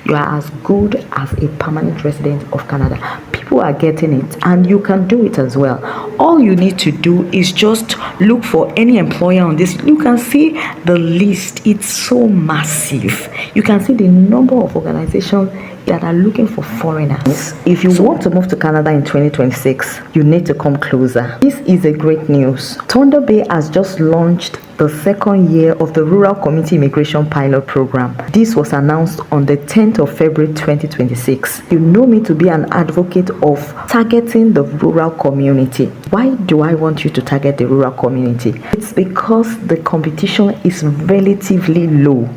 you are as good as a permanent resident of Canada. People are getting it, and you can do it as well. All you need to do is just look for any employer on this. You can see the list, it's so massive. You can see the number of organizations that are looking for foreigners. If you want to move to Canada in 2026, you need to come closer. This is a great news. Thunder Bay has just launched the second year of the Rural Community Immigration Pilot Program. This was announced on the 10th of February 2026. You know me to be an advocate of targeting the rural community. Why do I want you to target the rural community? It's because the competition is relatively low.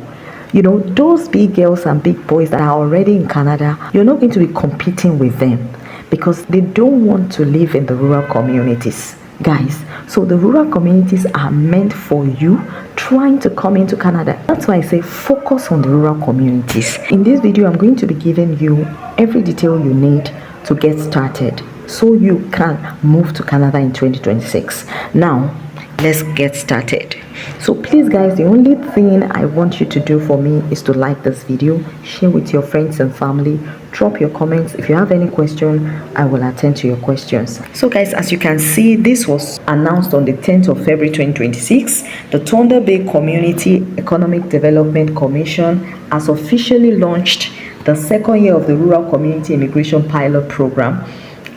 You know, those big girls and big boys that are already in Canada, you're not going to be competing with them because they don't want to live in the rural communities, guys. So the rural communities are meant for you trying to come into Canada. That's why I say focus on the rural communities. In this video, I'm going to be giving you every detail you need to get started so you can move to Canada in 2026. Now, let's get started. So please guys, the only thing I want you to do for me is to like this video, share with your friends and family, drop your comments. If you have any question, I will attend to your questions. So guys, as you can see, this was announced on the 10th of February 2026. The Thunder Bay Community Economic Development Commission has officially launched the second year of the Rural Community Immigration Pilot Program,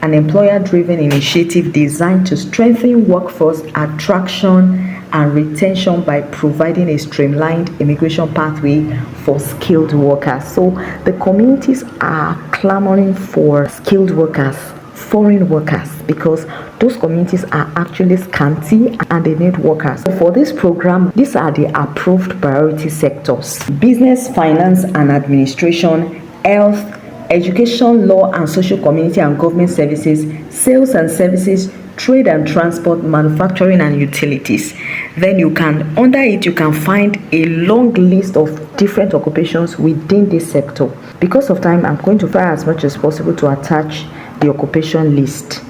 an employer-driven initiative designed to strengthen workforce attraction and retention by providing a streamlined immigration pathway for skilled workers. So the communities are clamoring for skilled workers, foreign workers, because those communities are actually scanty and they need workers. So for this program, these are the approved priority sectors: business, finance and administration, health, education, law and social, community and government services, sales and services, trade and transport, manufacturing and utilities. Then you can, under it, you can find a long list of different occupations within this sector. Because of time, I'm going to try as much as possible to attach the occupation list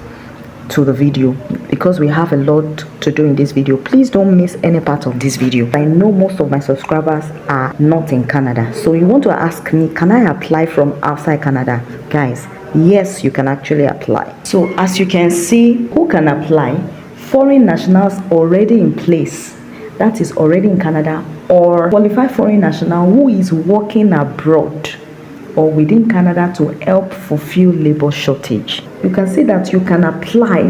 to the video because we have a lot to do in this video. Please don't miss any part of this video. I know most of my subscribers are not in Canada, so you want to ask me, can I apply from outside Canada? Guys, yes, you can actually apply. So as you can see, who can apply? Foreign nationals already in place, that is already in Canada, or qualified foreign national who is working abroad or within Canada to help fulfill labor shortage. You can see that you can apply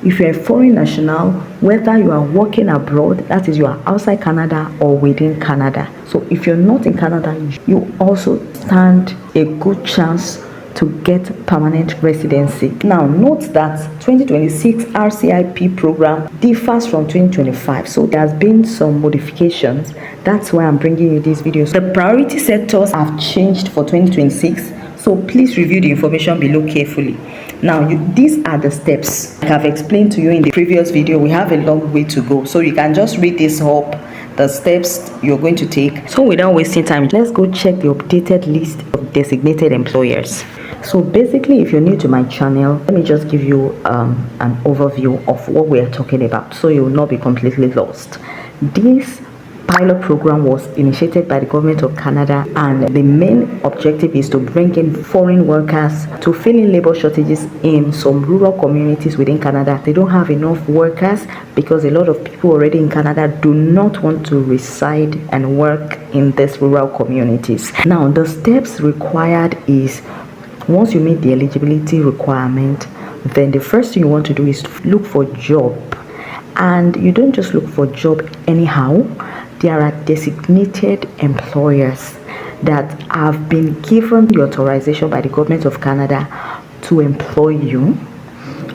if you're a foreign national, whether you are working abroad, that is you are outside Canada or within Canada. So if you're not in Canada, you also stand a good chance to get permanent residency. Now note that 2026 RCIP program differs from 2025, so there has been some modifications. That's why I'm bringing you these videos. The priority sectors have changed for 2026, so please review the information below carefully. Now these are the steps I have explained to you in the previous video. We have a long way to go, so you can just read this up, the steps you're going to take. So without wasting time, let's go check the updated list of designated employers. So basically, if you're new to my channel, let me just give you an overview of what we are talking about so you will not be completely lost. This pilot program was initiated by the government of Canada, and the main objective is to bring in foreign workers to fill in labor shortages in some rural communities within Canada. They don't have enough workers because a lot of people already in Canada do not want to reside and work in these rural communities. Now the steps required is, once you meet the eligibility requirement, then the first thing you want to do is to look for job. And you don't just look for job anyhow. There are designated employers that have been given the authorization by the government of Canada to employ you.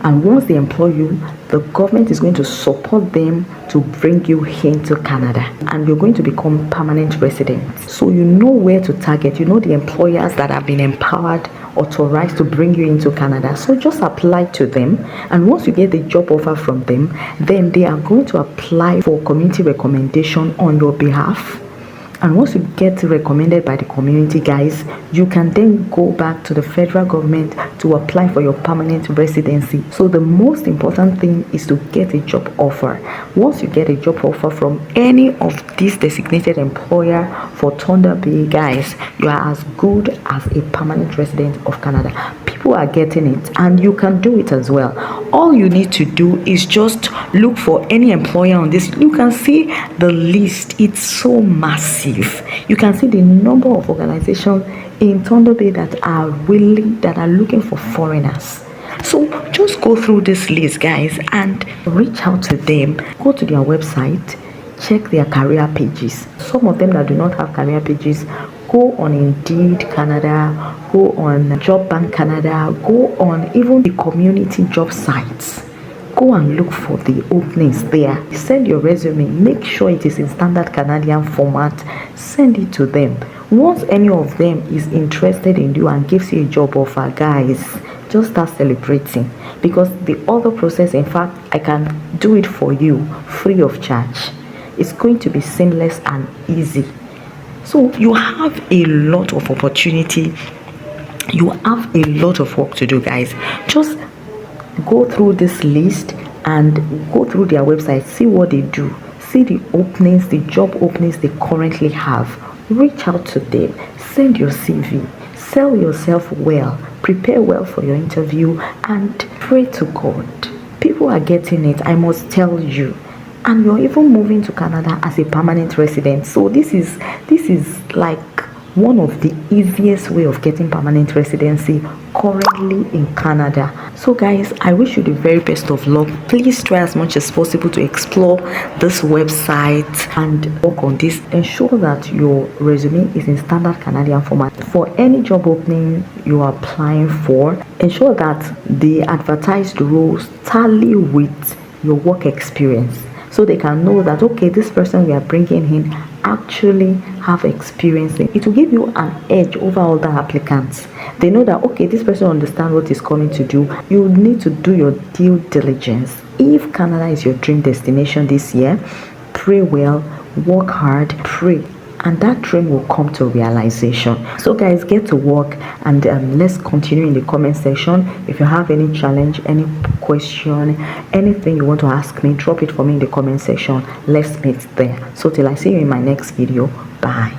And once they employ you, the government is going to support them to bring you into Canada, and you're going to become permanent residents. So you know where to target. You know the employers that have been empowered, authorized to bring you into Canada. So just apply to them, and once you get the job offer from them, then they are going to apply for community recommendation on your behalf, And once you get recommended by the community, guys, you can then go back to the federal government to apply for your permanent residency. So the most important thing is to get a job offer. Once you get a job offer from any of these designated employer for Thunder Bay, guys, you are as good as a permanent resident of Canada. People are getting it, and you can do it as well. All you need to do is just look for any employer on this. You can see the list. It's so massive. You can see the number of organizations in Thunder Bay that are looking for foreigners. So just go through this list, guys, and reach out to them. Go to their website, check their career pages. Some of them that do not have career pages, go on Indeed Canada, go on Job Bank Canada, go on even the community job sites. Go and look for the openings there. Send your resume. Make sure it is in standard Canadian format. Send it to them. Once any of them is interested in you and gives you a job offer, guys, just start celebrating, because the other process, in fact, I can do it for you free of charge. It's going to be seamless and easy. So you have a lot of opportunity. You have a lot of work to do, guys. Just go through this list and go through their website, see what they do, see the openings, the job openings they currently have. Reach out to them, send your CV, sell yourself well, prepare well for your interview, and pray to God. People are getting it, I must tell you. And you're even moving to Canada as a permanent resident. So this is like one of the easiest way of getting permanent residency currently in Canada. So guys, I wish you the very best of luck. Please try as much as possible to explore this website and work on this. Ensure that your resume is in standard Canadian format. For any job opening you are applying for, ensure that the advertised roles tally with your work experience, so they can know that, okay, this person we are bringing in actually have experience. It will give you an edge over other applicants. They know that, okay, this person understands what he's coming to do. You need to do your due diligence. If Canada is your dream destination this year, pray well, work hard, pray, and that dream will come to realization. So guys, get to work, and let's continue in the comment section. If you have any challenge, any question, anything you want to ask me, drop it for me in the comment section. Let's meet there. So till I see you in my next video, bye.